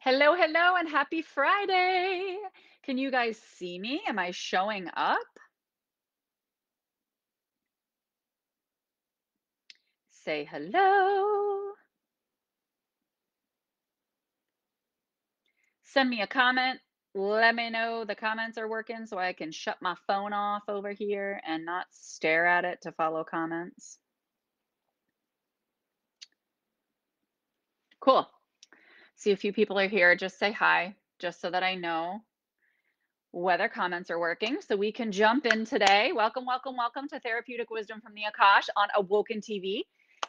Hello, hello, and happy Friday. Can you guys see me? Am I showing up? Say hello. Send me a comment. Let me know the comments are working so I can shut my phone off over here and not stare at it to follow comments. Cool. See a few people are here. Just say hi, just so that I know whether comments are working so we can jump in today. Welcome, welcome, welcome to Therapeutic Wisdom from the Akash on Awoken TV.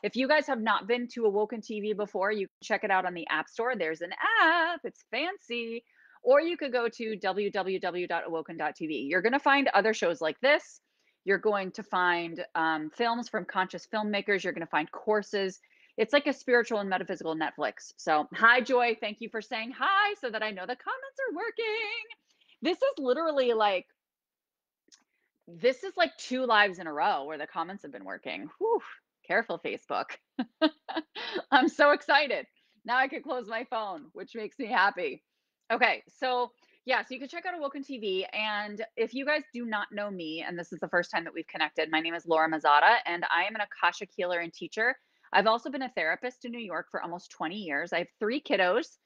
If you guys have not been to Awoken TV before, you can check it out on the App Store. There's an app, it's fancy. Or you could go to www.awoken.tv. You're going to find other shows like this. You're going to find films from conscious filmmakers. You're going to find courses. It's like a spiritual and metaphysical Netflix. So, hi, Joy. Thank you for saying hi so that I know the comments are working. This is like 2 lives in a row where the comments have been working. Whew, careful, Facebook. I'm so excited. Now I can close my phone, which makes me happy. Okay, so yeah, so you can check out Awoken TV. And if you guys do not know me, and this is the first time that we've connected, my name is Laura Mazzotta, and I am an Akashic healer and teacher. I've also been a therapist in New York for almost 20 years. I have 3 kiddos.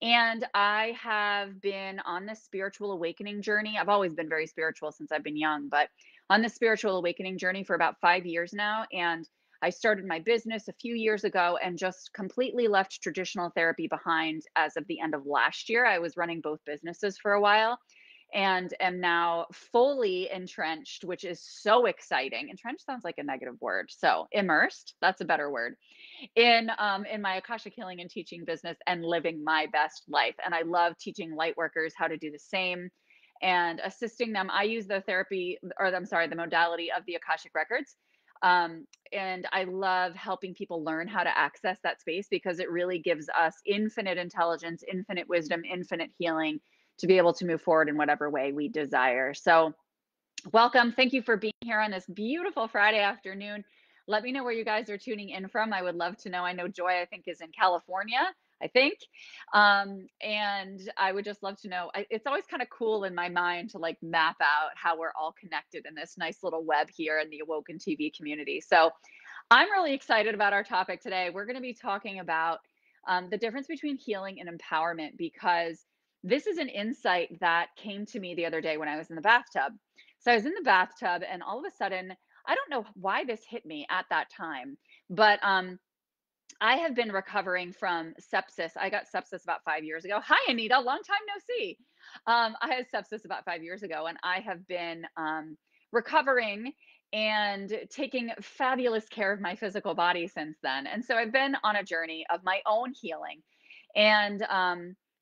And I have been on this spiritual awakening journey. I've always been very spiritual since I've been young, but on this spiritual awakening journey for about 5 years now. And I started my business a few years ago and just completely left traditional therapy behind as of the end of last year. I was running both businesses for a while and am now fully entrenched, which is so exciting. Entrenched sounds like a negative word. So immersed, that's a better word in my Akashic healing and teaching business and living my best life. And I love teaching light workers how to do the same and assisting them. I use the therapy, or I'm sorry, the modality of the Akashic records. And I love helping people learn how to access that space because it really gives us infinite intelligence, infinite wisdom, infinite healing to be able to move forward in whatever way we desire. So, welcome. Thank you for being here on this beautiful Friday afternoon. Let me know where you guys are tuning in from. I would love to know. I know Joy, I think, is in California, I think. And I would just love to know. It's always kind of cool in my mind to like map out how we're all connected in this nice little web here in the Awoken TV community. So I'm really excited about our topic today. We're going to be talking about the difference between healing and empowerment because this is an insight that came to me the other day when I was in the bathtub. So I was in the bathtub, and all of a sudden, I don't know why this hit me at that time, but I have been recovering from sepsis. I got sepsis about 5 years ago. Hi, Anita. Long time no see. I had sepsis about 5 years ago, and I have been recovering and taking fabulous care of my physical body since then. And so I've been on a journey of my own healing. And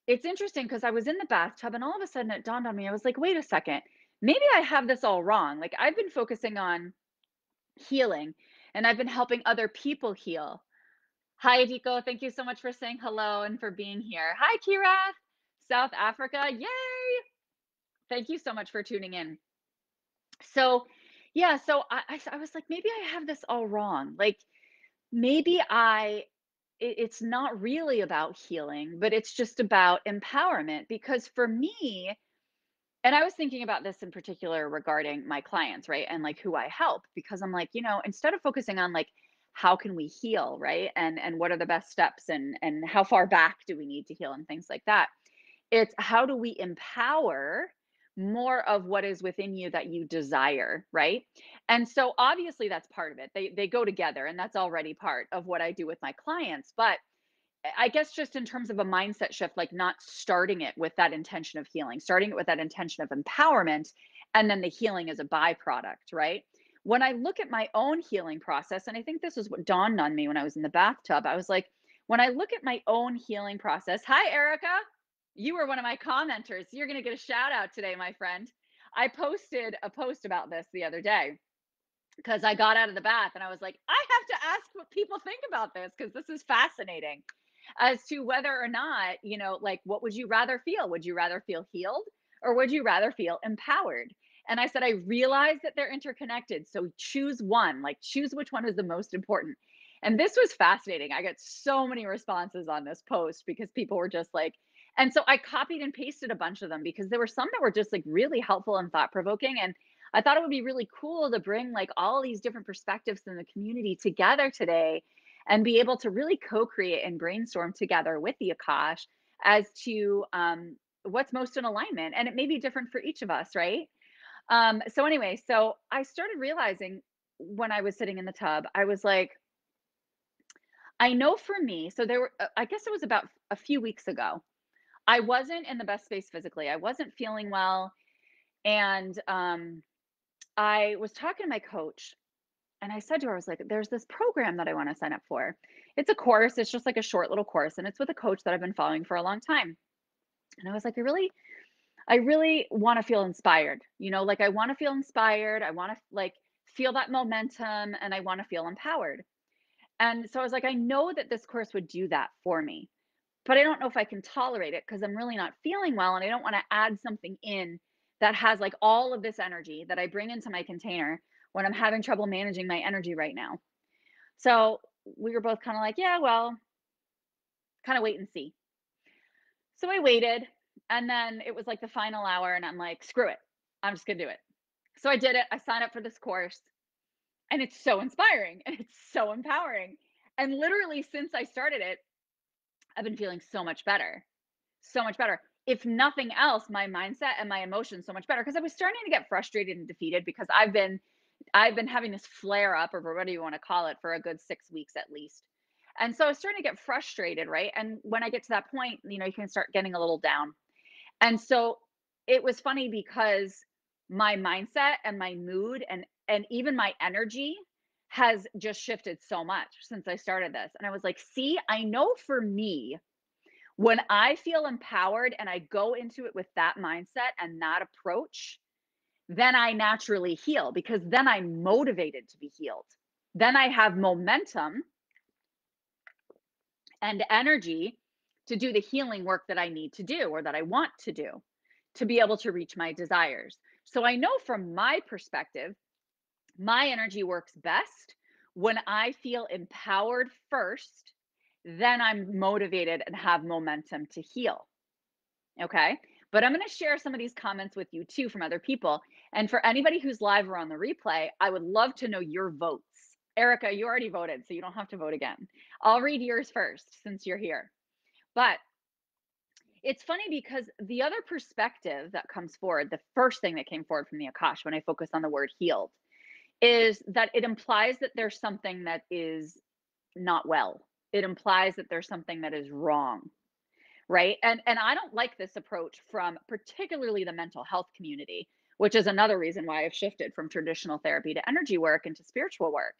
it's interesting because I was in the bathtub, and all of a sudden it dawned on me. I was like, wait a second, maybe I have this all wrong. Like I've been focusing on healing and I've been helping other people heal. Hi, Adiko. Thank you so much for saying hello and for being here. Hi, Kirath, South Africa. Yay! Thank you so much for tuning in. So, yeah, so I was like, maybe I have this all wrong. Like, maybe it's not really about healing, but it's just about empowerment. Because for me, and I was thinking about this in particular regarding my clients, right? And like who I help, because I'm like, instead of focusing on like how can we heal, right? And what are the best steps and how far back do we need to heal and things like that. It's how do we empower more of what is within you that you desire, right? And so obviously that's part of it. They go together and that's already part of what I do with my clients, but I guess just in terms of a mindset shift, like not starting it with that intention of healing, starting it with that intention of empowerment, and then the healing is a byproduct, right? When I look at my own healing process, and I think this is what dawned on me when I was in the bathtub, I was like, when I look at my own healing process, hi, Erica. You were one of my commenters. You're going to get a shout out today, my friend. I posted a post about this the other day because I got out of the bath and I was like, I have to ask what people think about this because this is fascinating as to whether or not, like, what would you rather feel? Would you rather feel healed or would you rather feel empowered? And I said, I realize that they're interconnected. So choose one, like, choose which one is the most important. And this was fascinating. I got so many responses on this post because people were just like, and so I copied and pasted a bunch of them because there were some that were just like really helpful and thought provoking. And I thought it would be really cool to bring like all these different perspectives in the community together today and be able to really co create and brainstorm together with the Akash as to what's most in alignment. And it may be different for each of us, right? So, anyway, so I started realizing when I was sitting in the tub, I was like, I know for me, so there were, I guess it was about a few weeks ago. I wasn't in the best space physically. I wasn't feeling well. And I was talking to my coach and I said to her, I was like, there's this program that I want to sign up for. It's a course, it's just like a short little course, and it's with a coach that I've been following for a long time. And I was like, I really want to feel inspired. Like I want to feel inspired. I want to like feel that momentum and I want to feel empowered. And so I was like, I know that this course would do that for me. But I don't know if I can tolerate it because I'm really not feeling well and I don't want to add something in that has like all of this energy that I bring into my container when I'm having trouble managing my energy right now. So we were both kind of like, yeah, well, kind of wait and see. So I waited and then it was like the final hour and I'm like, screw it. I'm just going to do it. So I did it. I signed up for this course and it's so inspiring and it's so empowering. And literally since I started it, I've been feeling so much better. So much better. If nothing else, my mindset and my emotions so much better because I was starting to get frustrated and defeated because I've been having this flare up or whatever you want to call it for a good 6 weeks at least. And so I was starting to get frustrated, right? And when I get to that point, you can start getting a little down. And so it was funny because my mindset and my mood and even my energy has just shifted so much since I started this. And I was like, "See, I know for me when I feel empowered and I go into it with that mindset and that approach, then I naturally heal because then I'm motivated to be healed. Then I have momentum and energy to do the healing work that I need to do or that I want to do to be able to reach my desires. So I know from my perspective, my energy works best when I feel empowered first, then I'm motivated and have momentum to heal. Okay. But I'm going to share some of these comments with you too from other people. And for anybody who's live or on the replay, I would love to know your votes. Erica, you already voted, so you don't have to vote again. I'll read yours first since you're here. But it's funny because the other perspective that comes forward, the first thing that came forward from the Akash when I focus on the word healed, is that it implies that there's something that is not well. It implies that there's something that is wrong. Right? And I don't like this approach from particularly the mental health community, which is another reason why I've shifted from traditional therapy to energy work and to spiritual work.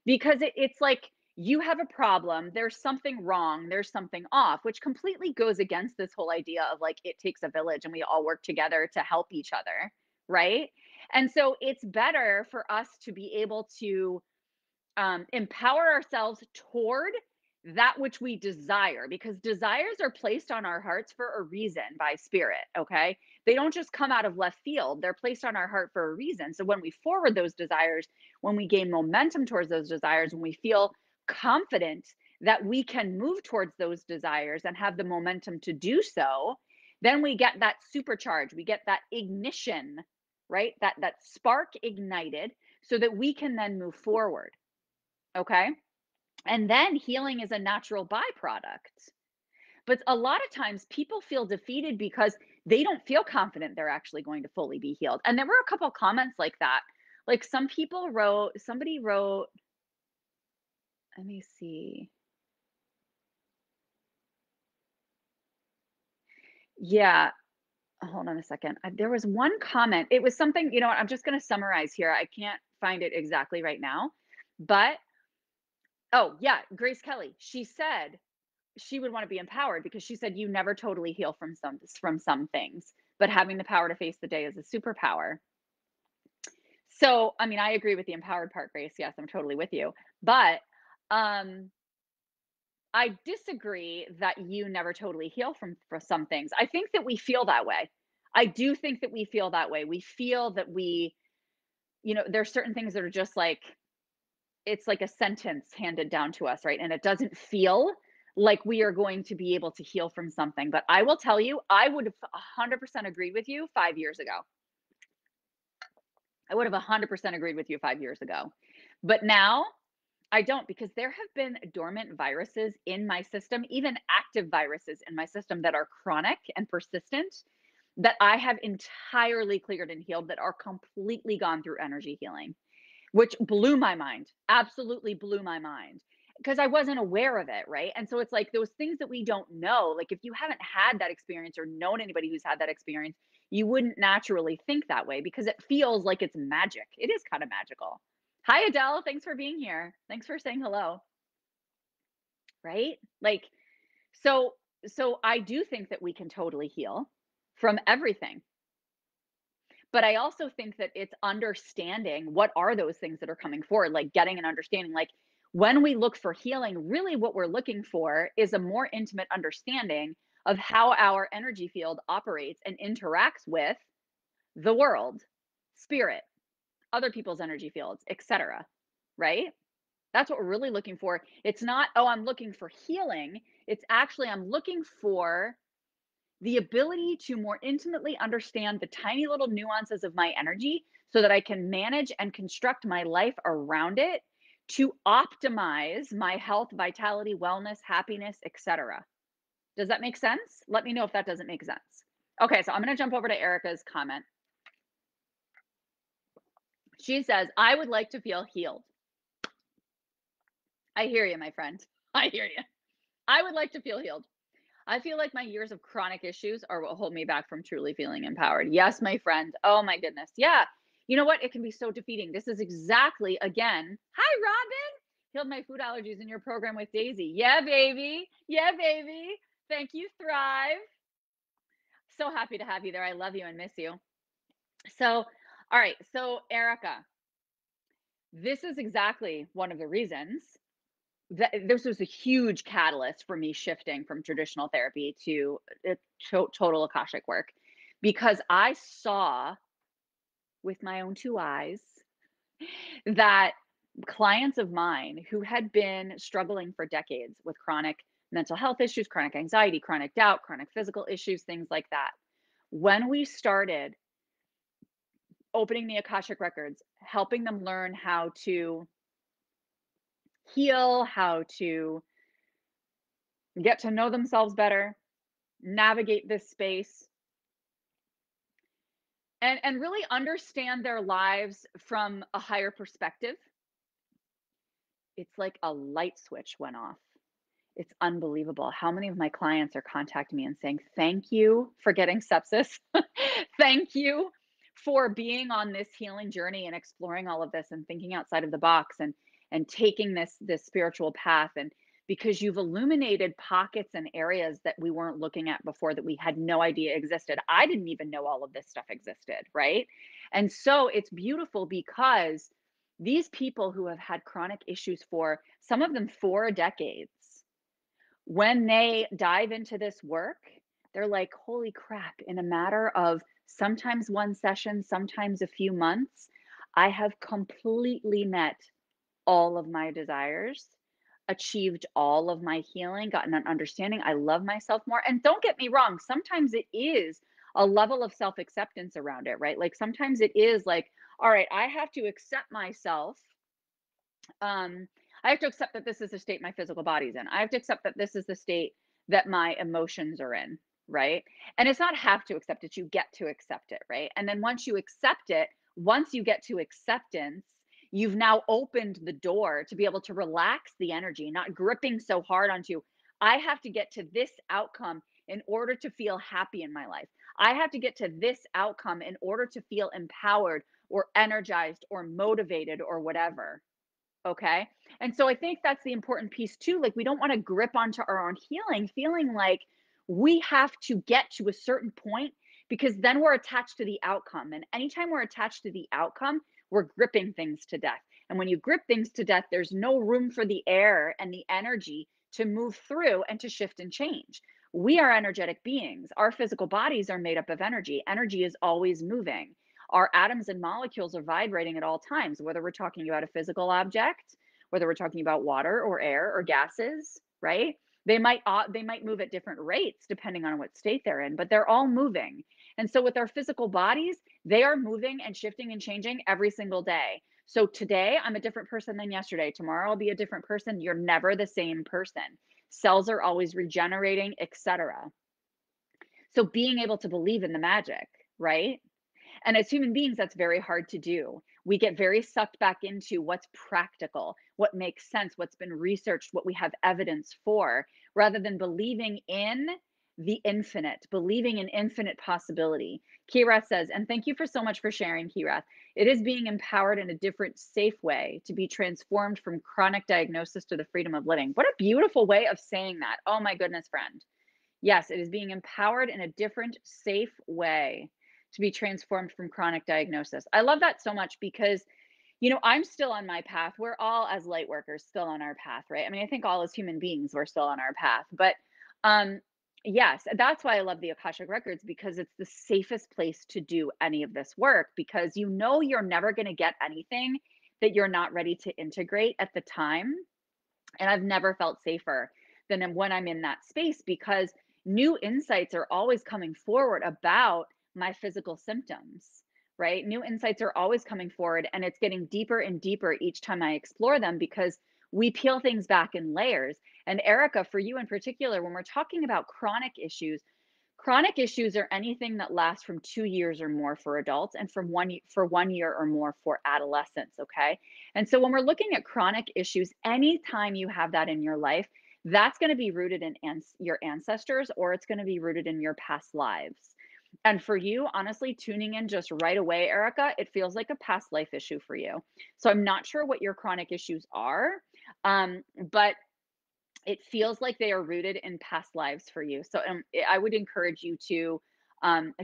Because it's like you have a problem, there's something wrong, there's something off, which completely goes against this whole idea of like it takes a village and we all work together to help each other, right? And so it's better for us to be able to empower ourselves toward that which we desire because desires are placed on our hearts for a reason by spirit. Okay. They don't just come out of left field, they're placed on our heart for a reason. So when we forward those desires, when we gain momentum towards those desires, when we feel confident that we can move towards those desires and have the momentum to do so, then we get that supercharge, we get that ignition, right? That spark ignited so that we can then move forward. Okay. And then healing is a natural byproduct. But a lot of times people feel defeated because they don't feel confident they're actually going to fully be healed. And there were a couple of comments like that. Like somebody wrote, let me see. Yeah, hold on a second. There was one comment. It was something, what, I'm just going to summarize here. I can't find it exactly right now. But, oh, yeah, Grace Kelly. She said, she would want to be empowered because she said you never totally heal from some things, but having the power to face the day is a superpower. So, I mean, I agree with the empowered part, Grace. Yes, I'm totally with you. But um I disagree that you never totally heal from for some things. I think that we feel that way. I do think that we feel that way. We feel that there's certain things that are just like it's like a sentence handed down to us, right? And it doesn't feel like we are going to be able to heal from something. But I will tell you, I would have 100% agreed with you 5 years ago. I would have 100% agreed with you 5 years ago. But now I don't, because there have been dormant viruses in my system, even active viruses in my system that are chronic and persistent, that I have entirely cleared and healed, that are completely gone through energy healing, which blew my mind, absolutely blew my mind, because I wasn't aware of it, right? And so it's like those things that we don't know, like if you haven't had that experience or known anybody who's had that experience, you wouldn't naturally think that way because it feels like it's magic. It is kind of magical. Hi, Adele. Thanks for being here. Thanks for saying hello, right? Like, so, so I do think that we can totally heal from everything. But I also think that it's understanding what are those things that are coming forward, like getting an understanding. Like when we look for healing, really what we're looking for is a more intimate understanding of how our energy field operates and interacts with the world, spirit, other people's energy fields, etc. Right? That's what we're really looking for. It's not, oh, I'm looking for healing. It's actually, I'm looking for the ability to more intimately understand the tiny little nuances of my energy so that I can manage and construct my life around it to optimize my health, vitality, wellness, happiness, etc. Does that make sense? Let me know if that doesn't make sense. Okay, so I'm going to jump over to Erica's comment. She says, I would like to feel healed. I hear you, my friend. I hear you. I would like to feel healed. I feel like my years of chronic issues are what hold me back from truly feeling empowered. Yes, my friend. Oh my goodness. Yeah. You know what? It can be so defeating. This is exactly, again, hi, Robin. Healed my food allergies in your program with Daisy. Yeah, baby. Yeah, baby. Thank you, Thrive. So happy to have you there. I love you and miss you. So, all right. So, Erica, this is exactly one of the reasons that this was a huge catalyst for me shifting from traditional therapy to total Akashic work, because I saw with my own two eyes that clients of mine who had been struggling for decades with chronic mental health issues, chronic anxiety, chronic doubt, chronic physical issues, things like that, when we started opening the Akashic records, helping them learn how to heal, how to get to know themselves better, navigate this space, and really understand their lives from a higher perspective, it's like a light switch went off. It's unbelievable how many of my clients are contacting me and saying, "Thank you for getting sepsis. Thank you for being on this healing journey and exploring all of this and thinking outside of the box and taking this spiritual path, and because you've illuminated pockets and areas that we weren't looking at before that we had no idea existed. I didn't even know all of this stuff existed, right? And so it's beautiful because these people who have had chronic issues for some of them 4 decades, when they dive into this work, they're like, holy crap, in a matter of sometimes one session, sometimes a few months, I have completely met all of my desires, achieved all of my healing, gotten an understanding. I love myself more. And don't get me wrong, sometimes it is a level of self acceptance around it, right? Like sometimes it is like, all right, I have to accept myself. I have to accept that this is the state my physical body's in. I have to accept that this is the state that my emotions are in, right? And it's not have to accept it, you get to accept it, right? And then once you accept it, once you get to acceptance, you've now opened the door to be able to relax the energy, not gripping so hard onto, I have to get to this outcome in order to feel happy in my life. I have to get to this outcome in order to feel empowered or energized or motivated or whatever. Okay. And so I think that's the important piece too. Like, we don't want to grip onto our own healing, feeling like we have to get to a certain point because then we're attached to the outcome. And anytime we're attached to the outcome, we're gripping things to death. And when you grip things to death, there's no room for the air and the energy to move through and to shift and change. We are energetic beings. Our physical bodies are made up of energy. Energy is always moving. Our atoms and molecules are vibrating at all times, whether we're talking about a physical object, whether we're talking about water or air or gases, right? They might move at different rates depending on what state they're in, but they're all moving. And so with our physical bodies, they are moving and shifting and changing every single day. So today I'm a different person than yesterday. Tomorrow I'll be a different person. You're never the same person. Cells are always regenerating, etc. So being able to believe in the magic, right? And as human beings, that's very hard to do. We get very sucked back into what's practical, what makes sense, what's been researched, what we have evidence for, rather than believing in the infinite, believing in infinite possibility. Kira says, and thank you for so much for sharing, Kira. It is being empowered in a different, safe way to be transformed from chronic diagnosis to the freedom of living. What a beautiful way of saying that. Oh my goodness, friend. Yes, it is being empowered in a different, safe way to be transformed from chronic diagnosis. I love that so much because, I'm still on my path. We're all, as light workers, still on our path, right? I mean, I think all as human beings, we're still on our path. But um, yes, that's why I love the Akashic Records, because it's the safest place to do any of this work, because you're never going to get anything that you're not ready to integrate at the time. And I've never felt safer than when I'm in that space, because new insights are always coming forward about my physical symptoms, right? New insights are always coming forward, and it's getting deeper and deeper each time I explore them, because we peel things back in layers. And Erica, for you in particular, when we're talking about chronic issues are anything that lasts from 2 years or more for adults, and for 1 year or more for adolescents. Okay. And so when we're looking at chronic issues, anytime you have that in your life, that's going to be rooted in your ancestors, or it's going to be rooted in your past lives. And for you, honestly, tuning in just right away, Erica, it feels like a past life issue for you. So I'm not sure what your chronic issues are, but it feels like they are rooted in past lives for you. So I would encourage you to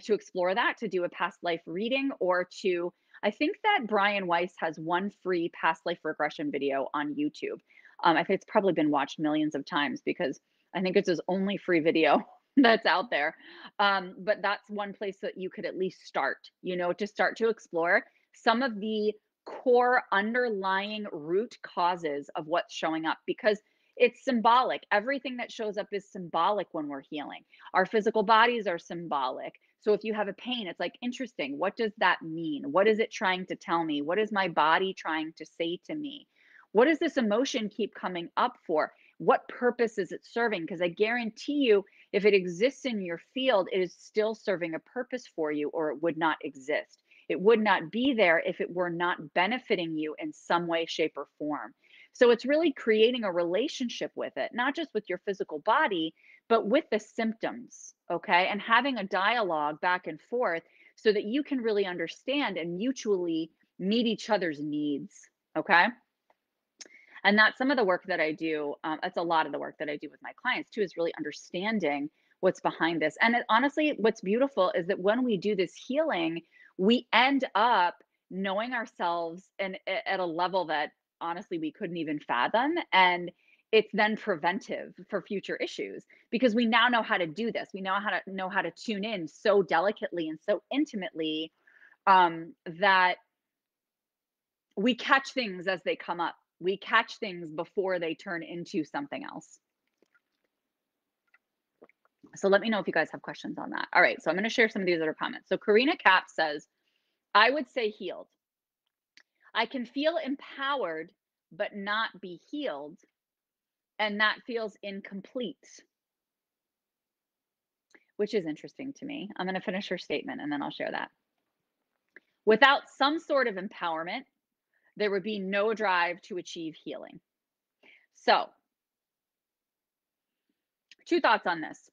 explore that, to do a past life reading, or to, I think that Brian Weiss has one free past life regression video on YouTube. I think it's probably been watched millions of times, because I think it's his only free video that's out there. But that's one place that you could at least start, to start to explore some of the core underlying root causes of what's showing up, because it's symbolic. Everything that shows up is symbolic when we're healing. Our physical bodies are symbolic. So if you have a pain, it's like, interesting. What does that mean? What is it trying to tell me? What is my body trying to say to me? What does this emotion keep coming up for? What purpose is it serving? Because I guarantee you, if it exists in your field, it is still serving a purpose for you, or it would not exist. It would not be there if it were not benefiting you in some way, shape, or form. So it's really creating a relationship with it, not just with your physical body, but with the symptoms, okay? And having a dialogue back and forth so that you can really understand and mutually meet each other's needs, okay? And that's some of the work that I do. That's a lot of the work that I do with my clients too, is really understanding what's behind this. And honestly, what's beautiful is that when we do this healing, we end up knowing ourselves and at a level that honestly we couldn't even fathom. And it's then preventive for future issues, because we now know how to do this. We know how to tune in so delicately and so intimately, that we catch things as they come up. We catch things before they turn into something else. So let me know if you guys have questions on that. All right, so I'm going to share some of these other comments. So Karina Cap says, I would say healed. I can feel empowered, but not be healed, and that feels incomplete, which is interesting to me. I'm going to finish her statement and then I'll share that. Without some sort of empowerment, there would be no drive to achieve healing. So, two thoughts on this.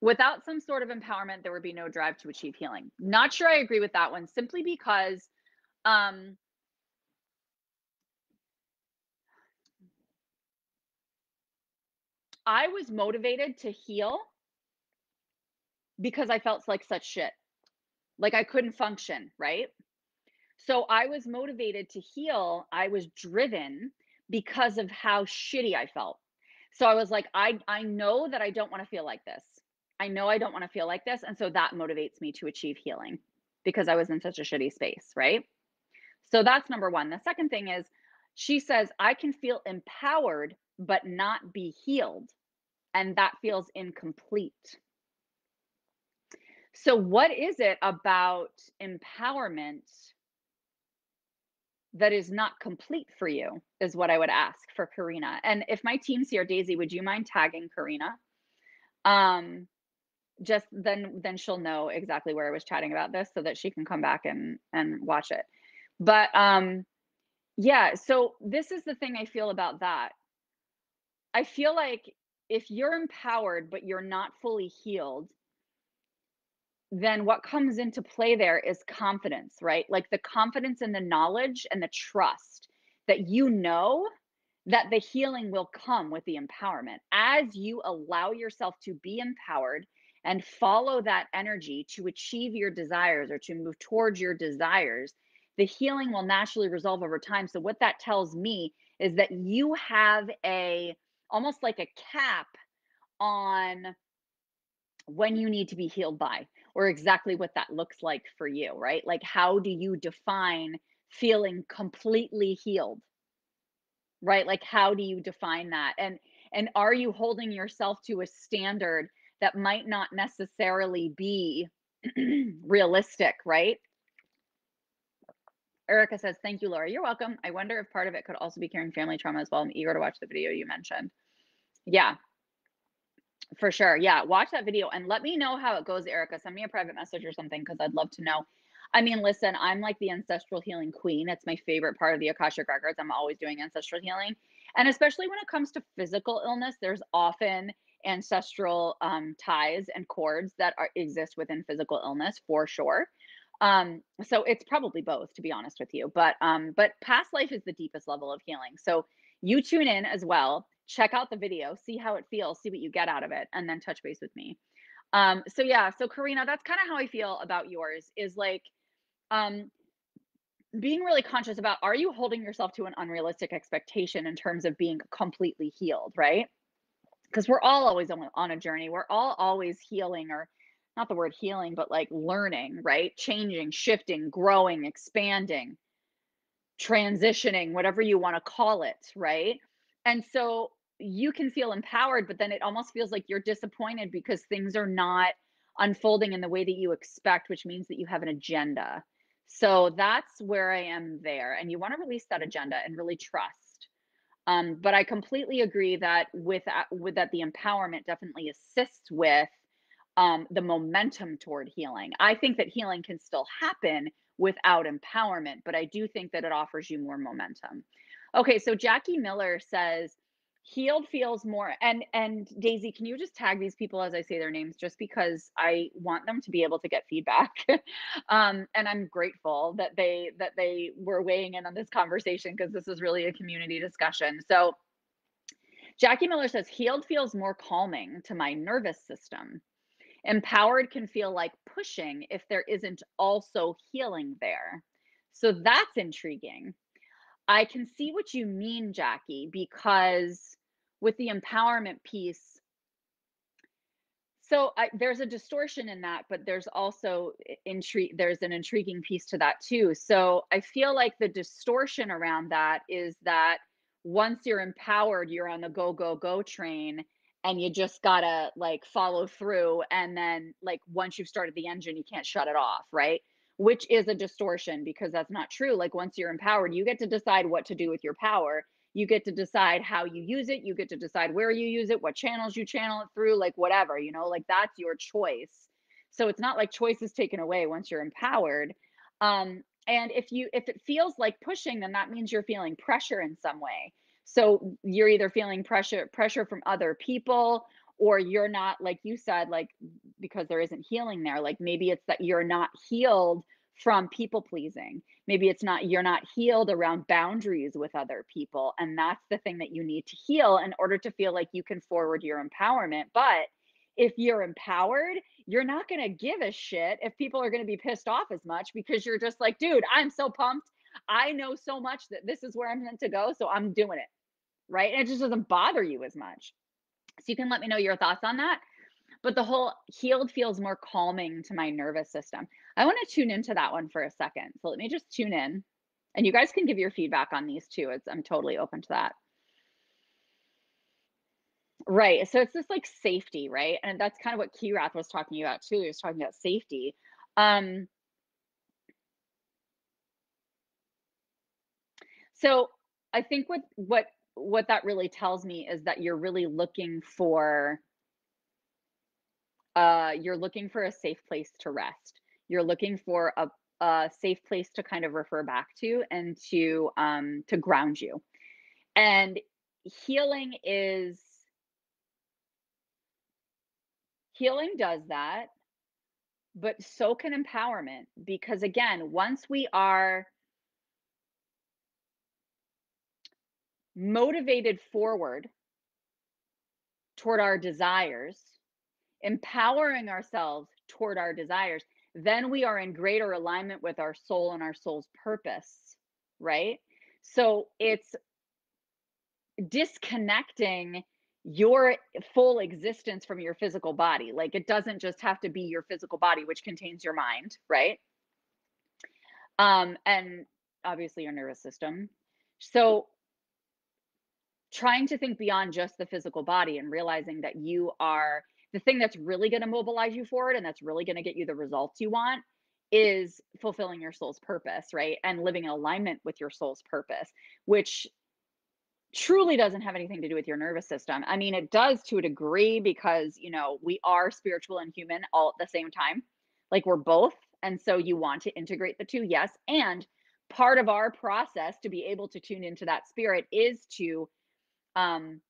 Without some sort of empowerment, there would be no drive to achieve healing. Not sure I agree with that one, simply because um, I was motivated to heal because I felt like such shit. Like I couldn't function, right? So I was motivated to heal. I was driven because of how shitty I felt. So I was like, I know that I don't want to feel like this. I know I don't want to feel like this. And so that motivates me to achieve healing, because I was in such a shitty space, right? So that's number one. The second thing is, She says, I can feel empowered, but not be healed. And that feels incomplete. So, what is it about empowerment that is not complete for you? Is what I would ask for Karina. And if my team's here, Daisy, would you mind tagging Karina? Um, just then she'll know exactly where I was chatting about this so that she can come back and watch it. But yeah, so this is the thing I feel about that. I feel like if you're empowered but you're not fully healed, then what comes into play there is confidence, right? Like the confidence and the knowledge and the trust that you know that the healing will come with the empowerment. As you allow yourself to be empowered and follow that energy to achieve your desires or to move towards your desires, the healing will naturally resolve over time. So, what that tells me is that you have a almost like a cap on when you need to be healed by, or exactly what that looks like for you, right? Like, how do you define feeling completely healed, right? Like, how do you define that? And are you holding yourself to a standard that might not necessarily be realistic, right? Erica says, thank you, Laura. You're welcome. I wonder if part of it could also be carrying family trauma as well. I'm eager to watch the video you mentioned. Yeah, for sure. Yeah. Watch that video and let me know how it goes, Erica. Send me a private message or something because I'd love to know. I mean, listen, I'm like the ancestral healing queen. It's my favorite part of the Akashic Records. I'm always doing ancestral healing. And especially when it comes to physical illness, there's often ancestral ties and cords that exist within physical illness for sure. So it's probably both, to be honest with you. But past life is the deepest level of healing. So you tune in as well, check out the video, see how it feels, see what you get out of it, and then touch base with me. So yeah, so Karina, that's kind of how I feel about yours is like um being really conscious about, are you holding yourself to an unrealistic expectation in terms of being completely healed, right? Because we're all always on a journey. We're all always healing, or not the word healing, but like learning, right? Changing, shifting, growing, expanding, transitioning, whatever you want to call it, right? And so you can feel empowered, but then it almost feels like you're disappointed because things are not unfolding in the way that you expect, which means that you have an agenda. So that's where I am there. And you want to release that agenda and really trust. But I completely agree that with that, the empowerment definitely assists with the momentum toward healing. I think that healing can still happen without empowerment, but I do think that it offers you more momentum. Okay, so Jackie Miller says, healed feels more, and Daisy, can you just tag these people as I say their names, just because I want them to be able to get feedback. And I'm grateful that they were weighing in on this conversation because this is really a community discussion. So Jackie Miller says, healed feels more calming to my nervous system. Empowered can feel like pushing if there isn't also healing there. So that's intriguing. I can see what you mean, Jackie, because with the empowerment piece, there's a distortion in that, but there's also there's an intriguing piece to that too. So I feel like the distortion around that is that once you're empowered, you're on the go, go, go train and you just gotta like follow through. And then like once you've started the engine, you can't shut it off, right? Which is a distortion because that's not true. Like once you're empowered, you get to decide what to do with your power. You get to decide how you use it. You get to decide where you use it, what channels you channel it through, like whatever, like that's your choice. So it's not like choice is taken away once you're empowered. And if it feels like pushing, then that means you're feeling pressure in some way. So you're either feeling pressure from other people, or you're not, like you said, like because there isn't healing there. Like maybe it's that you're not healed from people pleasing. Maybe it's not, you're not healed around boundaries with other people. And that's the thing that you need to heal in order to feel like you can forward your empowerment. But if you're empowered, you're not going to give a shit if people are going to be pissed off as much because you're just like, dude, I'm so pumped. I know so much that this is where I'm meant to go. So I'm doing it. Right. And it just doesn't bother you as much. So you can let me know your thoughts on that. But the whole healed feels more calming to my nervous system. I want to tune into that one for a second. So let me just tune in And you guys can give your feedback on these too. I'm totally open to that. Right. So it's this like safety, right? And that's kind of what Kirath was talking about too. He was talking about safety. Um, so I think what that really tells me is that you're looking for a safe place to rest. You're looking for a safe place to kind of refer back to and to ground you. And healing is healing does that, but so can empowerment because again, once we are motivated forward toward our desires, empowering ourselves toward our desires, then we are in greater alignment with our soul and our soul's purpose, right? So it's disconnecting your full existence from your physical body. Like it doesn't just have to be your physical body, which contains your mind, right? And obviously your nervous system. So trying to think beyond just the physical body and realizing that you are the thing that's really going to mobilize you forward and that's really going to get you the results you want is fulfilling your soul's purpose, right? And living in alignment with your soul's purpose, which truly doesn't have anything to do with your nervous system. I mean, it does to a degree because, we are spiritual and human all at the same time. Like we're both. And so you want to integrate the two, yes. And part of our process to be able to tune into that spirit is to um,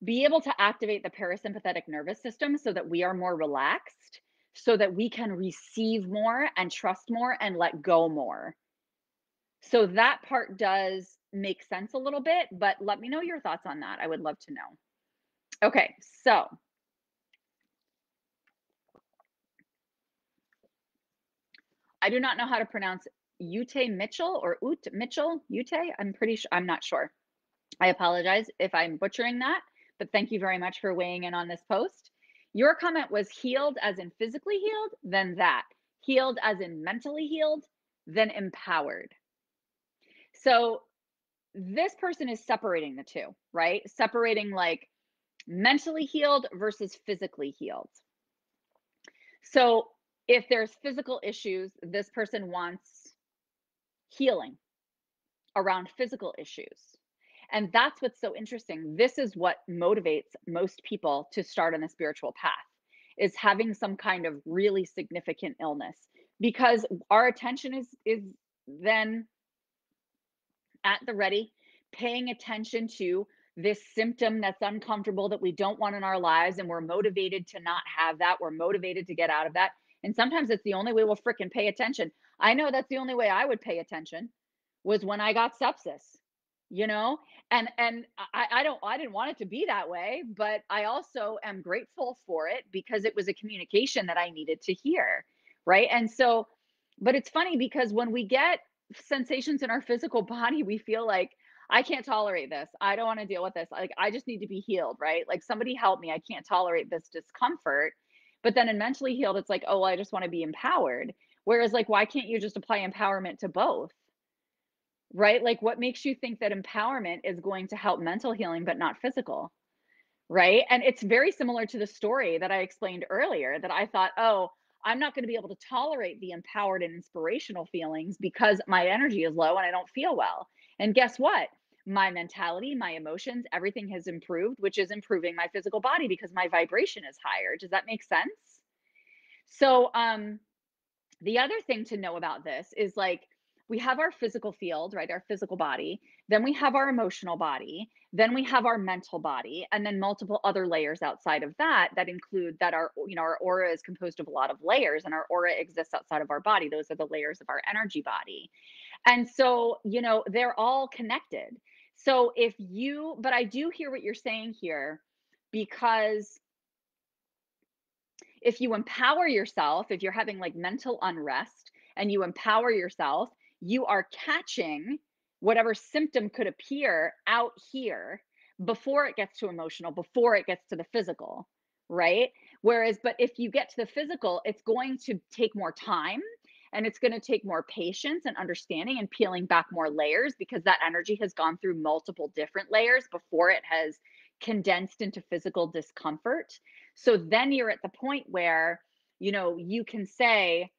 be able to activate the parasympathetic nervous system so that we are more relaxed, so that we can receive more and trust more and let go more. So that part does make sense a little bit, but let me know your thoughts on that. I would love to know. Okay, so I do not know how to pronounce Ute Mitchell or Ute Mitchell, Ute. I'm pretty sure, I'm not sure. I apologize if I'm butchering that, but thank you very much for weighing in on this post. Your comment was healed as in physically healed, then that. Healed as in mentally healed, then empowered. So this person is separating the two, right? Separating like mentally healed versus physically healed. So if there's physical issues, this person wants healing around physical issues. And that's what's so interesting. This is what motivates most people to start on a spiritual path is having some kind of really significant illness because our attention is then at the ready, paying attention to this symptom that's uncomfortable that we don't want in our lives. And we're motivated to not have that. We're motivated to get out of that. And sometimes it's the only way we'll fricking pay attention. I know that's the only way I would pay attention was when I got sepsis, you know? And I didn't want it to be that way, but I also am grateful for it because it was a communication that I needed to hear. Right. And so, but it's funny because when we get sensations in our physical body, we feel like, I can't tolerate this. I don't want to deal with this. Like, I just need to be healed, right? Like, somebody help me. I can't tolerate this discomfort. But then in mentally healed, it's like, oh, well, I just want to be empowered. Whereas, like, why can't you just apply empowerment to both? Right? Like, what makes you think that empowerment is going to help mental healing, but not physical? Right? And it's very similar to the story that I explained earlier that I thought, "Oh, I'm not gonna be able to tolerate the empowered and inspirational feelings because my energy is low and I don't feel well." And guess what? My mentality, my emotions, everything has improved, which is improving my physical body because my vibration is higher. Does that make sense? So, the other thing to know about this is like we have our physical field, right? Our physical body. Then we have our emotional body. Then we have our mental body, and then multiple other layers outside of that that include that our aura is composed of a lot of layers, and our aura exists outside of our body. Those are the layers of our energy body. And so, they're all connected. So but I do hear what you're saying here because if you empower yourself, if you're having like mental unrest and you empower yourself, you are catching whatever symptom could appear out here before it gets to emotional, before it gets to the physical, right? Whereas, but if you get to the physical, it's going to take more time And it's going to take more patience and understanding and peeling back more layers because that energy has gone through multiple different layers before it has condensed into physical discomfort. So then you're at the point where, you can say,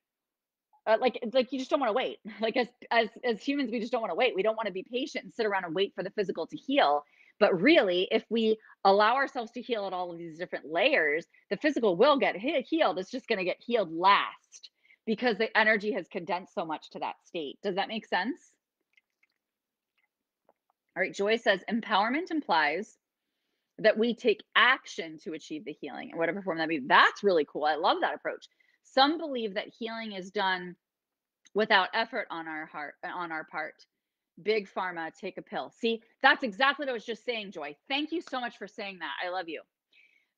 like you just don't want to wait. Like as humans, we just don't want to wait. We don't want to be patient and sit around and wait for the physical to heal. But really, if we allow ourselves to heal at all of these different layers, the physical will get healed. It's just going to get healed last because the energy has condensed so much to that state. Does that make sense? All right. Joy says empowerment implies that we take action to achieve the healing in whatever form that be. That's really cool. I love that approach. Some believe that healing is done without effort on our part. Big pharma, take a pill. See, that's exactly what I was just saying, Joy. Thank you so much for saying that. I love you.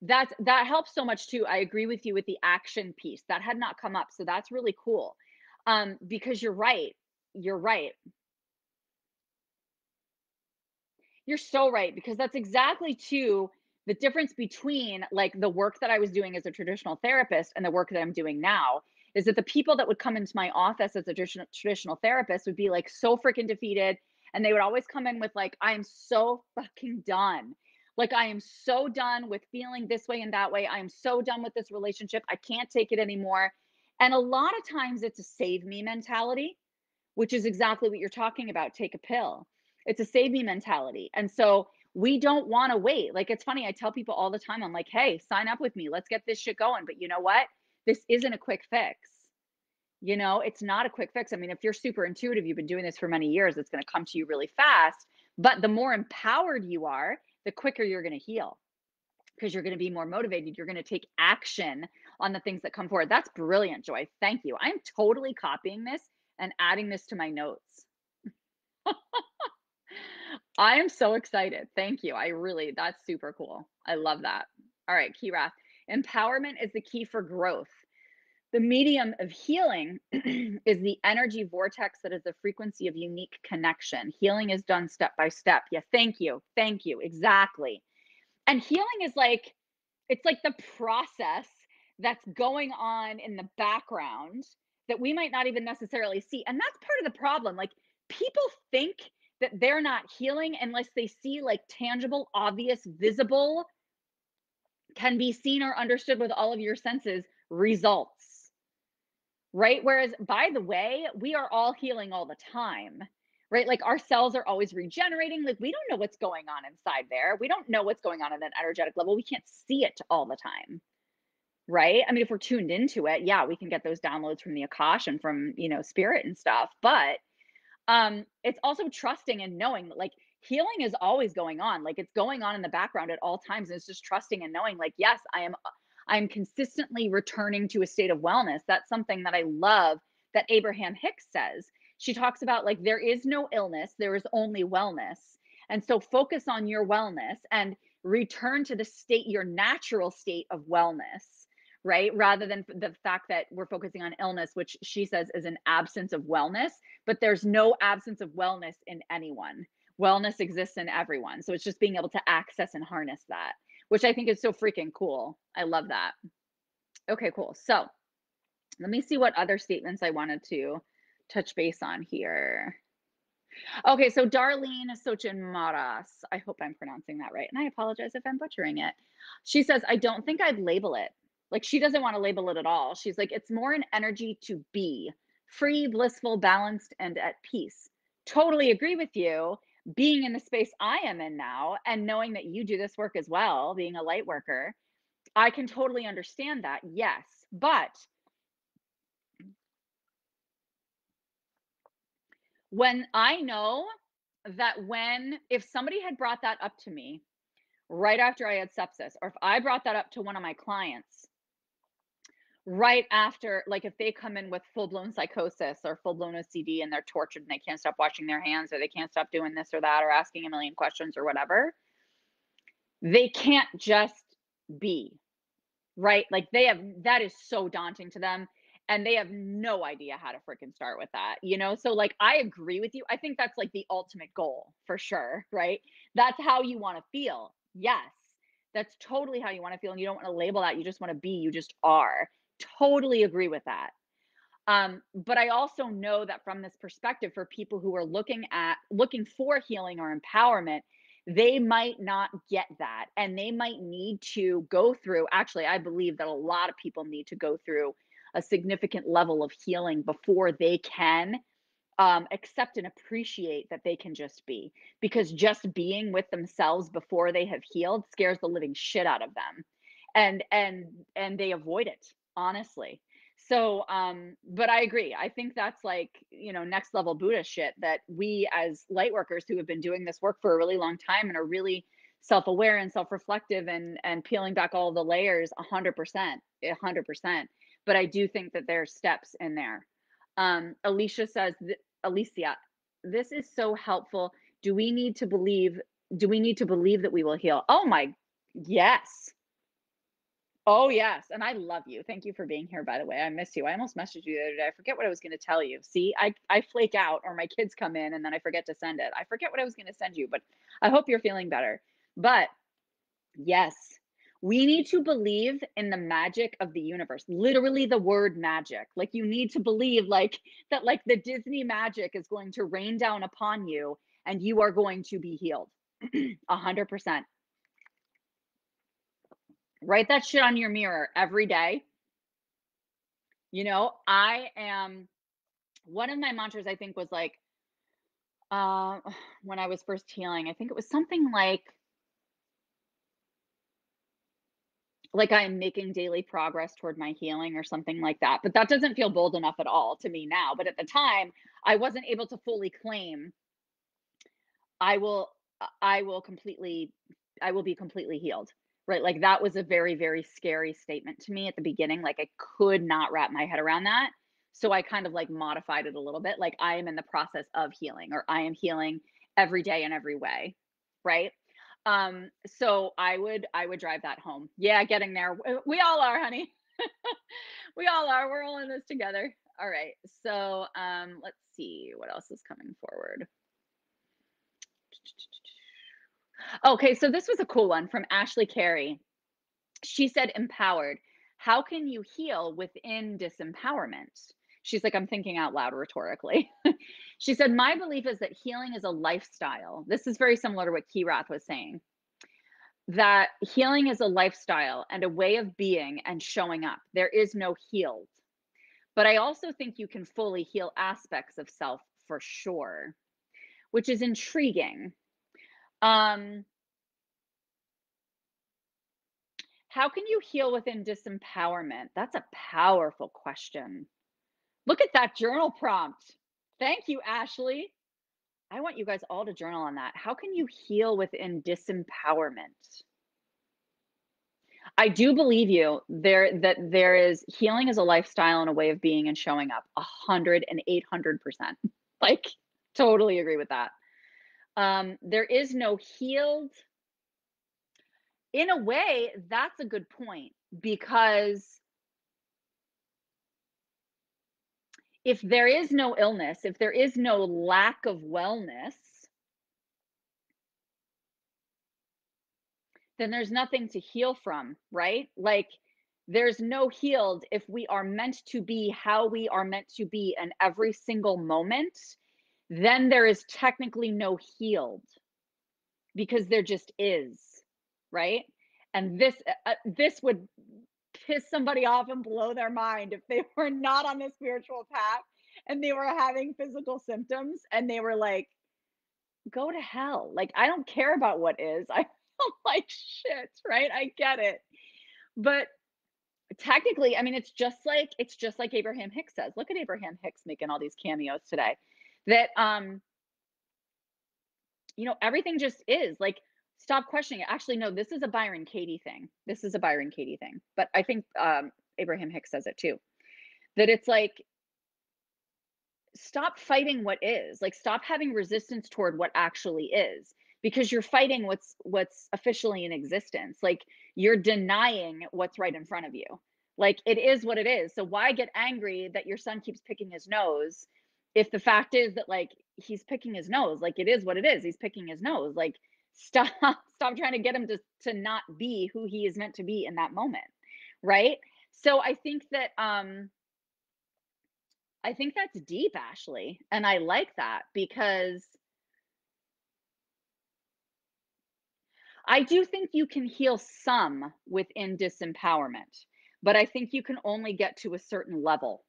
That helps so much too. I agree with you with the action piece. That had not come up, so that's really cool. Because you're right. You're right. You're so right because that's exactly too the difference between like the work that I was doing as a traditional therapist and the work that I'm doing now is that the people that would come into my office as a traditional therapist would be like so freaking defeated and they would always come in with like I am so fucking done. Like I am so done with feeling this way and that way. I am so done with this relationship. I can't take it anymore. And a lot of times it's a save me mentality, which is exactly what you're talking about. Take a pill. It's a save me mentality. And so we don't want to wait. Like it's funny, I tell people all the time, I'm like, hey, sign up with me. Let's get this shit going. But you know what? This isn't a quick fix. It's not a quick fix. I mean, if you're super intuitive, you've been doing this for many years, it's going to come to you really fast. But the more empowered you are, the quicker you're going to heal because you're going to be more motivated. You're going to take action on the things that come forward. That's brilliant, Joy. Thank you. I'm totally copying this and adding this to my notes. I am so excited. Thank you. That's super cool. I love that. All right, Kira. Empowerment is the key for growth. The medium of healing is the energy vortex that is the frequency of unique connection. Healing is done step by step. Yeah, thank you. Thank you. Exactly. And healing is like, it's like the process that's going on in the background that we might not even necessarily see. And that's part of the problem. Like people think that they're not healing unless they see like tangible, obvious, visible, can be seen or understood with all of your senses results. Right? Whereas, by the way, we are all healing all the time, right? Like our cells are always regenerating. Like we don't know what's going on inside there. We don't know what's going on at an energetic level. We can't see it all the time, right? I mean, if we're tuned into it, yeah, we can get those downloads from the AKASH and from, spirit and stuff. But it's also trusting and knowing that like healing is always going on. Like it's going on in the background at all times. And it's just trusting and knowing, like, yes, I'm consistently returning to a state of wellness. That's something that I love that Abraham Hicks says. She talks about like there is no illness, there is only wellness. And so focus on your wellness and return to the state, your natural state of wellness, right? Rather than the fact that we're focusing on illness, which she says is an absence of wellness, but there's no absence of wellness in anyone. Wellness exists in everyone. So it's just being able to access and harness that, which I think is so freaking cool. I love that. Okay, cool. So let me see what other statements I wanted to touch base on here. Okay, so Darlene Sochin Maras, I hope I'm pronouncing that right, and I apologize if I'm butchering it. She says, I don't think I'd label it. Like, she doesn't want to label it at all. She's like, it's more an energy to be free, blissful, balanced, and at peace. Totally agree with you. Being in the space I am in now, and knowing that you do this work as well, being a light worker, I can totally understand that. Yes. But when I know that if somebody had brought that up to me right after I had sepsis, or if I brought that up to one of my clients right after, like if they come in with full blown psychosis or full blown OCD and they're tortured and they can't stop washing their hands or they can't stop doing this or that or asking a million questions or whatever, they can't just be, right? Like that is so daunting to them and they have no idea how to freaking start with that, So like I agree with you. I think that's like the ultimate goal for sure, right? That's how you want to feel. Yes. That's totally how you want to feel and you don't want to label that. You just want to be, you just are. Totally agree with that. But I also know that from this perspective, for people who are looking for healing or empowerment, they might not get that. And they might need to go through, actually, I believe that a lot of people need to go through a significant level of healing before they can accept and appreciate that they can just be, because just being with themselves before they have healed scares the living shit out of them, and they avoid it, honestly. So but I agree, I think that's like, next level Buddha shit, that we as light workers who have been doing this work for a really long time and are really self-aware and self-reflective and peeling back all the layers, 100%, 100%. But I do think that there's steps in there. Alicia says, Alicia, this is so helpful. Do we need to believe do we need to believe that we will heal? Oh my, yes. Oh, yes, and I love you. Thank you for being here, by the way. I miss you. I almost messaged you the other day. I forget what I was gonna tell you. See, I flake out, or my kids come in and then I forget to send it. I forget what I was gonna send you, but I hope you're feeling better. But yes, we need to believe in the magic of the universe. Literally the word magic. Like, you need to believe, like, that, like, the Disney magic is going to rain down upon you and you are going to be healed. 100%. Write that shit on your mirror every day. I am one of my mantras, I think, was uh when I was first healing, I think it was something like I'm making daily progress toward my healing or something like that. But that doesn't feel bold enough at all to me now. But at the time, I wasn't able to fully claim I will I will completely I will be completely healed. Right? Like, that was a very, very scary statement to me at the beginning. Like, I could not wrap my head around that. So I kind of like modified it a little bit. Like, I am in the process of healing, or I am healing every day in every way. Right? So I would drive that home. Yeah, getting there. We all are, honey. We all are. We're all in this together. All right. So let's see what else is coming forward. Okay, so this was a cool one from Ashley Carey. She said, empowered. How can you heal within disempowerment? She's like, I'm thinking out loud rhetorically. She said, my belief is that healing is a lifestyle. This is very similar to what Kirath was saying, that healing is a lifestyle and a way of being and showing up. There is no healed. But I also think you can fully heal aspects of self for sure, which is intriguing. Um, how can you heal within disempowerment? That's a powerful question. Look at that journal prompt. Thank you, Ashley. I want you guys all to journal on that. How can you heal within disempowerment? I do believe you there that there is healing is a lifestyle and a way of being and showing up 100% Like, totally agree with that. There is no healed. In a way, that's a good point, because if there is no illness, if there is no lack of wellness, then there's nothing to heal from, right? Like, there's no healed if we are meant to be how we are meant to be in every single moment, then there is technically no healed, because there just is, right? And this would piss somebody off and blow their mind if they were not on the spiritual path and they were having physical symptoms and they were like, go to hell. Like, I don't care about what is. I feel like shit, right? I get it. But technically, I mean, it's just like Abraham Hicks says. Look at Abraham Hicks making all these cameos today. That everything just is. Like, stop questioning it. Actually, no, this is a Byron Katie thing. This is a Byron Katie thing. But I think Abraham Hicks says it too. That it's like, stop fighting what is. Like, stop having resistance toward what actually is, because you're fighting what's officially in existence. Like, you're denying what's right in front of you. Like, it is what it is. So why get angry that your son keeps picking his nose, if the fact is that, like, he's picking his nose? Like, it is what it is. He's picking his nose. Like, stop stop trying to get him to not be who he is meant to be in that moment, right? So I think that I think that's deep, Ashley, and I like that because I do think you can heal some within disempowerment, but I think you can only get to a certain level.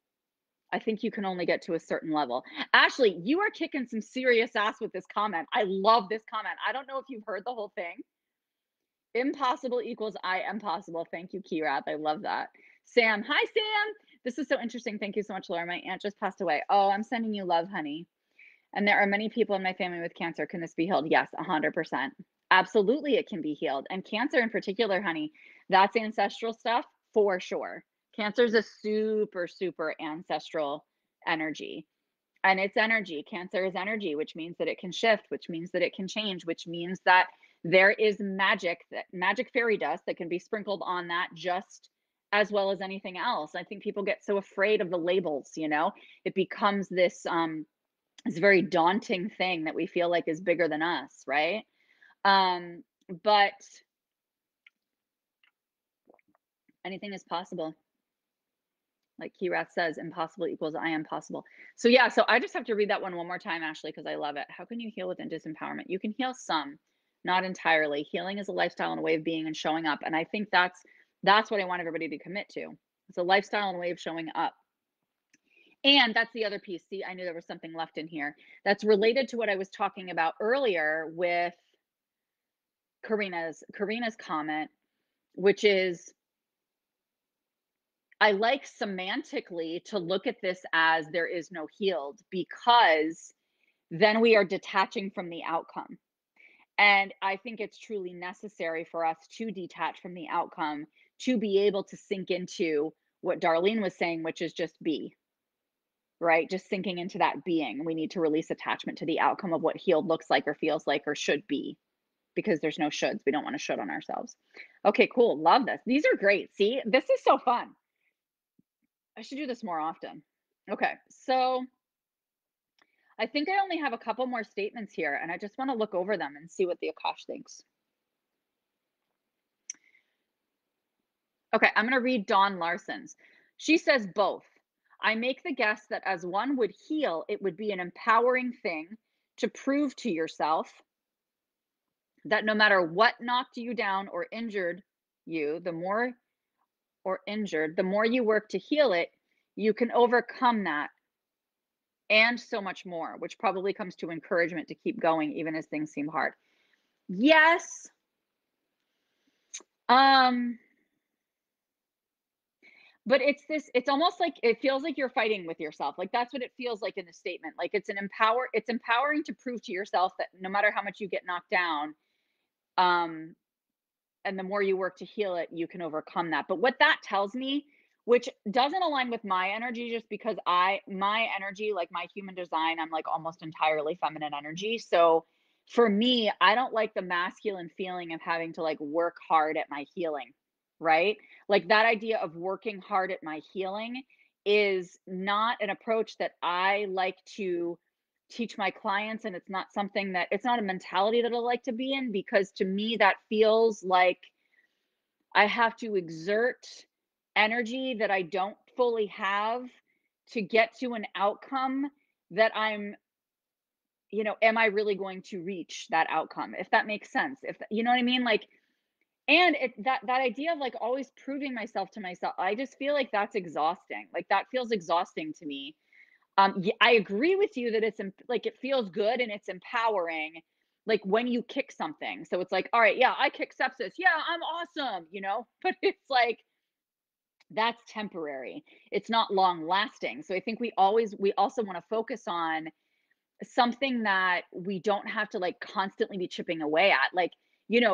I think you can only get to a certain level. Ashley, you are kicking some serious ass with this comment. I love this comment. I don't know if you've heard the whole thing. Impossible equals I am possible. Thank you, Kirath. I love that. Sam, hi, Sam. This is so interesting. Thank you so much, Laura. My aunt just passed away. Oh, I'm sending you love, honey. And there are many people in my family with cancer. Can this be healed? Yes, 100%. Absolutely, it can be healed. And cancer in particular, honey, that's ancestral stuff for sure. Cancer is a super, super ancestral energy. And it's energy. Cancer is energy, which means that it can shift, which means that it can change, which means that there is magic, that magic fairy dust that can be sprinkled on that just as well as anything else. I think people get so afraid of the labels, you know? It becomes this very daunting thing that we feel like is bigger than us, right? Um, but anything is possible. Like Kirath says, impossible equals I am possible. So yeah, so I just have to read that one more time, Ashley, because I love it. How can you heal within disempowerment? You can heal some, not entirely. Healing is a lifestyle and a way of being and showing up. And I think that's what I want everybody to commit to. It's a lifestyle and a way of showing up. And that's the other piece. See, I knew there was something left in here that's related to what I was talking about earlier with Karina's comment, which is I like semantically to look at this as there is no healed because then we are detaching from the outcome. And I think it's truly necessary for us to detach from the outcome to be able to sink into what Darlene was saying, which is just be, right? Just sinking into that being. We need to release attachment to the outcome of what healed looks like or feels like or should be because there's no shoulds. We don't want to should on ourselves. Okay, cool. Love this. These are great. See, this is so fun. I should do this more often. Okay, so I think I only have a couple more statements here, and I just want to look over them and see what the Akash thinks. Okay, I'm going to read Dawn Larson's. She says both. I make the guess that as one would heal, it would be an empowering thing to prove to yourself that no matter what knocked you down or injured you, the more you work to heal it, you can overcome that and so much more, which probably comes to encouragement to keep going even as things seem hard. Yes. Um, but it's almost like it feels like you're fighting with yourself. Like that's what it feels like in the statement. Like it's empowering to prove to yourself that no matter how much you get knocked down, um, and the more you work to heal it, you can overcome that. But what that tells me, which doesn't align with my energy, just because my energy, like my human design, I'm like almost entirely feminine energy. So for me, I don't like the masculine feeling of having to like work hard at my healing, right? Like that idea of working hard at my healing is not an approach that I like to teach my clients, and it's not a mentality that I like to be in because to me that feels like I have to exert energy that I don't fully have to get to an outcome that am I really going to reach that outcome? If that makes sense. If you know what I mean? Like, and that idea of like always proving myself to myself, I just feel like that's exhausting. Like that feels exhausting to me. I agree with you that like it feels good and it's empowering, like when you kick something. So it's like, all right, yeah, I kick sepsis. Yeah, I'm awesome, you know? But it's like that's temporary. It's not long lasting. So I think we also want to focus on something that we don't have to like constantly be chipping away at. Like,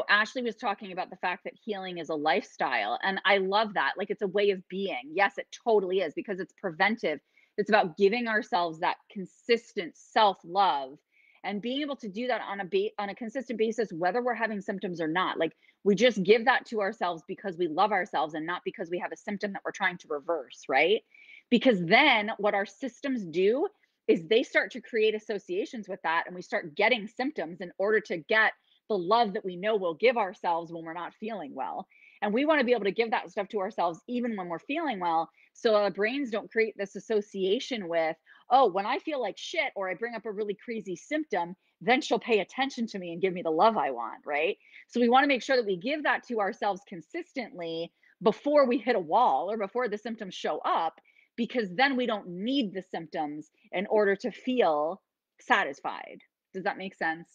Ashley was talking about the fact that healing is a lifestyle. And I love that. Like, it's a way of being. Yes, it totally is because it's preventive. It's about giving ourselves that consistent self love and being able to do that on a consistent basis, whether we're having symptoms or not. Like, we just give that to ourselves because we love ourselves and not because we have a symptom that we're trying to reverse, right? Because then what our systems do is they start to create associations with that and we start getting symptoms in order to get the love that we know we'll give ourselves when we're not feeling well. And we want to be able to give that stuff to ourselves even when we're feeling well. So our brains don't create this association with, oh, when I feel like shit or I bring up a really crazy symptom, then she'll pay attention to me and give me the love I want, right? So we want to make sure that we give that to ourselves consistently before we hit a wall or before the symptoms show up, because then we don't need the symptoms in order to feel satisfied. Does that make sense?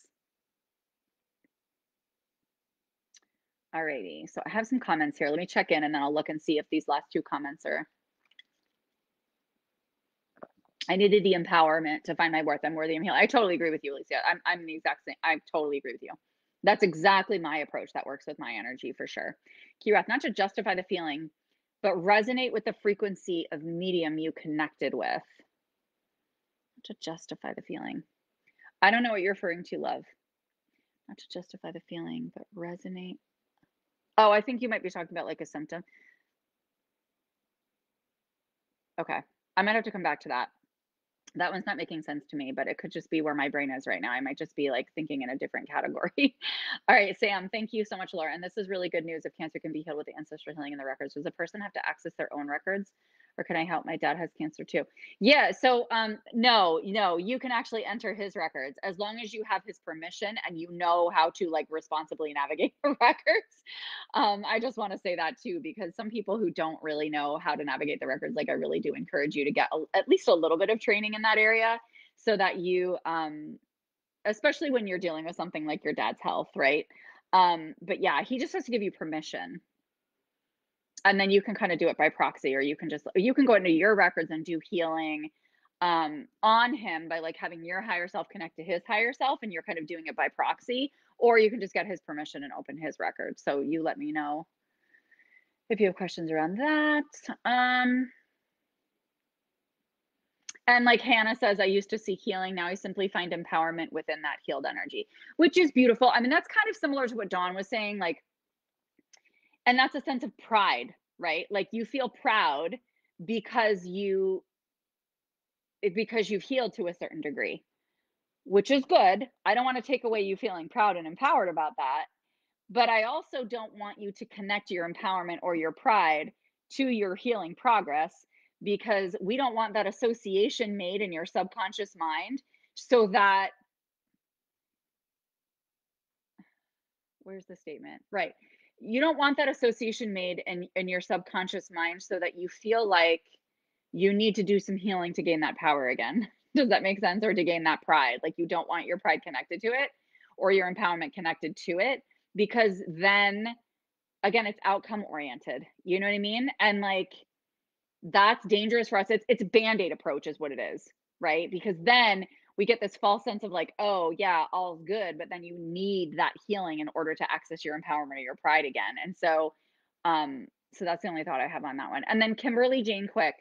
Alrighty. So I have some comments here. Let me check in and then I'll look and see if these last two comments are. I needed the empowerment to find my worth. I'm worthy of healing. I totally agree with you, Alicia. I'm the exact same. I totally agree with you. That's exactly my approach. That works with my energy for sure. Kirath, not to justify the feeling, but resonate with the frequency of medium you connected with. Not to justify the feeling. I don't know what you're referring to, love. Not to justify the feeling, but resonate. Oh, I think you might be talking about like a symptom. Okay. I might have to come back to that. That one's not making sense to me, but it could just be where my brain is right now. I might just be like thinking in a different category. All right, Sam, thank you so much, Laura. And this is really good news. If cancer can be healed with the ancestral healing in the records, does a person have to access their own records? Or can I help? My dad has cancer too. Yeah, so no, you can actually enter his records as long as you have his permission and you know how to like responsibly navigate the records. I just want to say that too, because some people who don't really know how to navigate the records, like I really do encourage you to get at least a little bit of training in that area so that you, especially when you're dealing with something like your dad's health, right? But yeah, he just has to give you permission. And then you can kind of do it by proxy, or you can go into your records and do healing on him by like having your higher self connect to his higher self and you're kind of doing it by proxy, or you can just get his permission and open his record. So you let me know if you have questions around that. And like Hannah says, I used to seek healing. Now I simply find empowerment within that healed energy, which is beautiful. I mean, that's kind of similar to what Dawn was saying. Like, and that's a sense of pride, right? Like you feel proud because because you've healed to a certain degree, which is good. I don't want to take away you feeling proud and empowered about that. But I also don't want you to connect your empowerment or your pride to your healing progress, because we don't want that association made in your subconscious mind so that, where's the statement? Right. You don't want that association made in your subconscious mind so that you feel like you need to do some healing to gain that power again. Does that make sense? Or to gain that pride? Like you don't want your pride connected to it or your empowerment connected to it, because then again, it's outcome oriented. You know what I mean? And like that's dangerous for us. It's a band-aid approach is what it is, right? Because then we get this false sense of like, oh yeah, all's good, but then you need that healing in order to access your empowerment or your pride again. And so that's the only thought I have on that one. And then Kimberly Jane Quick,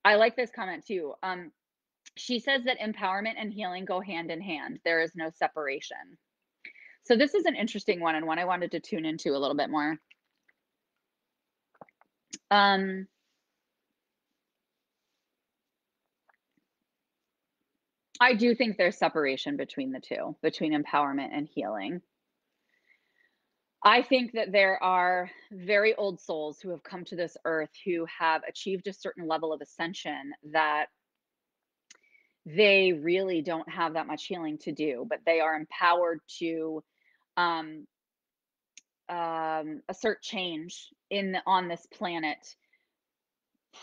I like this comment too. She says that empowerment and healing go hand in hand. There is no separation. So this is an interesting one and one I wanted to tune into a little bit more. Um, I do think there's separation between the two, between empowerment and healing. I think that there are very old souls who have come to this earth who have achieved a certain level of ascension that they really don't have that much healing to do, but they are empowered to um, assert change on this planet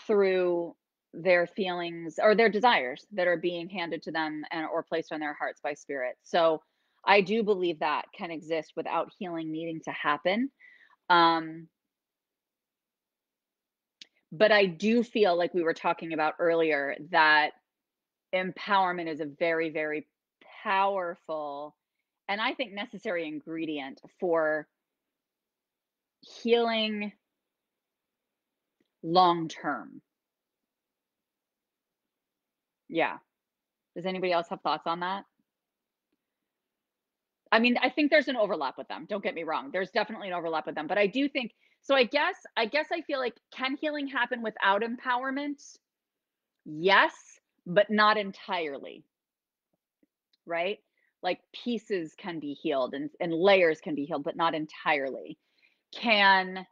through their feelings or their desires that are being handed to them and or placed on their hearts by spirit. So I do believe that can exist without healing needing to happen. Um, but I do feel like we were talking about earlier that empowerment is a very, very powerful and I think necessary ingredient for healing long term. Yeah. Does anybody else have thoughts on that? I mean, I think there's an overlap with them. Don't get me wrong. There's definitely an overlap with them, but I do think so I guess I feel like can healing happen without empowerment? Yes, but not entirely, right? Like pieces can be healed and layers can be healed, but not entirely. Can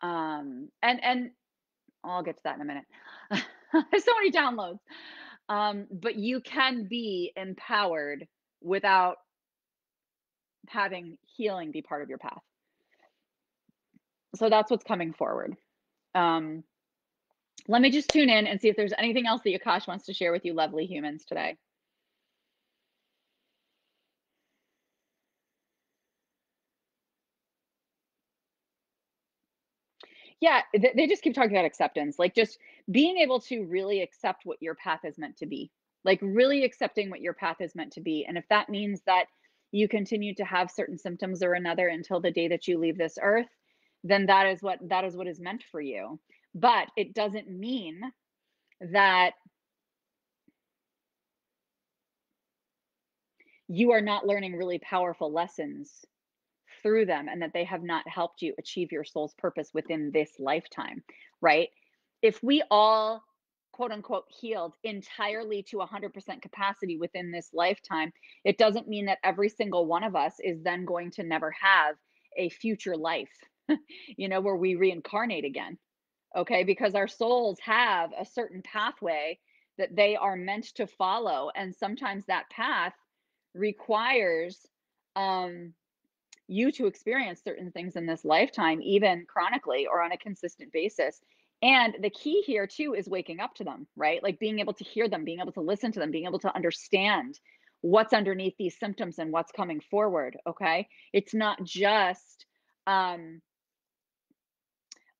And I'll get to that in a minute. There's so many downloads. But you can be empowered without having healing be part of your path. So that's what's coming forward. Um, Let me just tune in and see if there's anything else that Akash wants to share with you lovely humans today. Yeah, they just keep talking about acceptance, like just being able to really accept what your path is meant to be, like really accepting what your path is meant to be. And if that means that you continue to have certain symptoms or another until the day that you leave this earth, then that is what is meant for you. But it doesn't mean that you are not learning really powerful lessons through them and that they have not helped you achieve your soul's purpose within this lifetime, right? If we all quote unquote healed entirely to 100% capacity within this lifetime, it doesn't mean that every single one of us is then going to never have a future life, where we reincarnate again. Okay, because our souls have a certain pathway that they are meant to follow, and sometimes that path requires um you to experience certain things in this lifetime, even chronically or on a consistent basis. And the key here too is waking up to them, right? Like being able to hear them, being able to listen to them, being able to understand what's underneath these symptoms and what's coming forward. Okay. It's not just, um,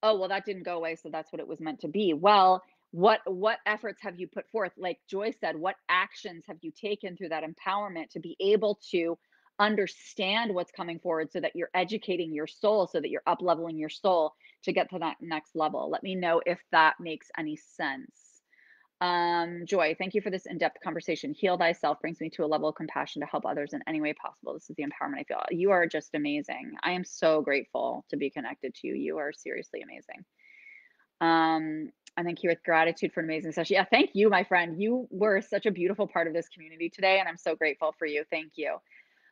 oh, well, that didn't go away, so that's what it was meant to be. Well, what efforts have you put forth? Like Joy said, what actions have you taken through that empowerment to be able to understand what's coming forward so that you're educating your soul, so that you're up leveling your soul to get to that next level? Let me know if that makes any sense. Joy, thank you for this in-depth conversation. Heal thyself brings me to a level of compassion to help others in any way possible. This is the empowerment I feel. You are just amazing. I am so grateful to be connected to you. You are seriously amazing. I thank you with gratitude for an amazing session. Yeah, thank you, my friend. You were such a beautiful part of this community today, and I'm so grateful for you. Thank you.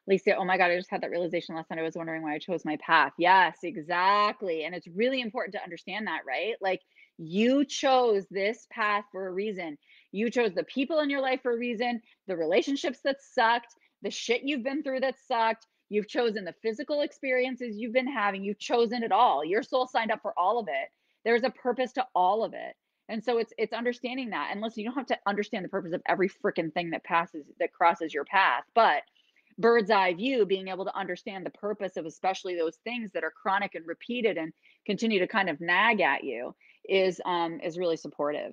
Lisa, oh my God, I just had that realization last night. I was wondering why I chose my path. Yes, exactly. And it's really important to understand that, right? Like you chose this path for a reason. You chose the people in your life for a reason, the relationships that sucked, the shit you've been through that sucked. You've chosen the physical experiences you've been having. You've chosen it all. Your soul signed up for all of it. There's a purpose to all of it. And so it's understanding that. And listen, you don't have to understand the purpose of every freaking thing that crosses your path, but bird's eye view, being able to understand the purpose of especially those things that are chronic and repeated and continue to kind of nag at you is really supportive.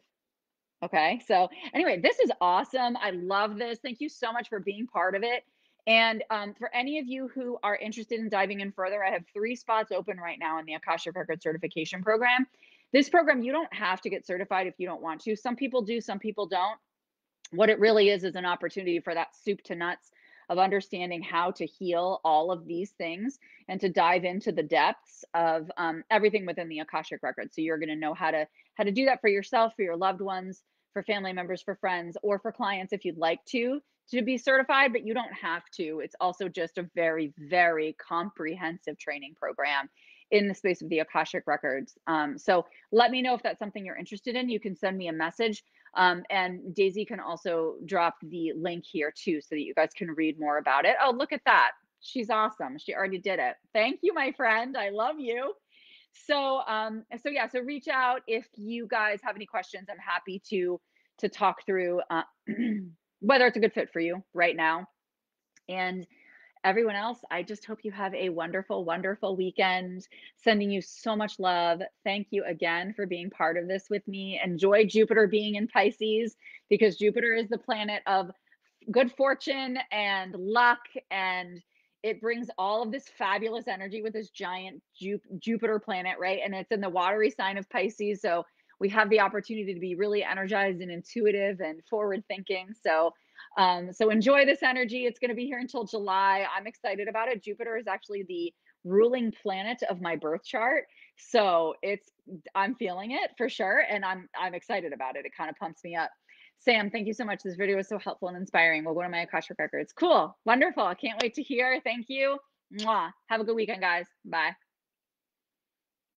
Okay. So anyway, this is awesome. I love this. Thank you so much for being part of it. And for any of you who are interested in diving in further, I have 3 spots open right now in the Akashic Record Certification Program. This program, you don't have to get certified if you don't want to. Some people do, some people don't. What it really is an opportunity for that soup to nuts of understanding how to heal all of these things and to dive into the depths of everything within the Akashic record. So you're going to know how to do that for yourself, for your loved ones, for family members, for friends, or for clients if you'd like to be certified, but you don't have to. It's also just a very, very comprehensive training program in the space of the Akashic records. So let me know if that's something you're interested in. You can send me a message. And Daisy can also drop the link here too, so that you guys can read more about it. Oh, look at that. She's awesome. She already did it. Thank you, my friend. I love you. So yeah, so reach out if you guys have any questions. I'm happy to talk through whether it's a good fit for you right now. And everyone else, I just hope you have a wonderful, wonderful weekend. Sending you so much love. Thank you again for being part of this with me. Enjoy Jupiter being in Pisces because Jupiter is the planet of good fortune and luck, and it brings all of this fabulous energy with this giant Jupiter planet, right? And it's in the watery sign of Pisces. So we have the opportunity to be really energized and intuitive and forward thinking. So enjoy this energy. It's going to be here until July. I'm excited about it. Jupiter is actually the ruling planet of my birth chart. So I'm feeling it for sure. And I'm excited about it. It kind of pumps me up. Sam, thank you so much. This video was so helpful and inspiring. We'll go to my Akashic records. Cool. Wonderful. I can't wait to hear. Thank you. Mwah. Have a good weekend, guys. Bye.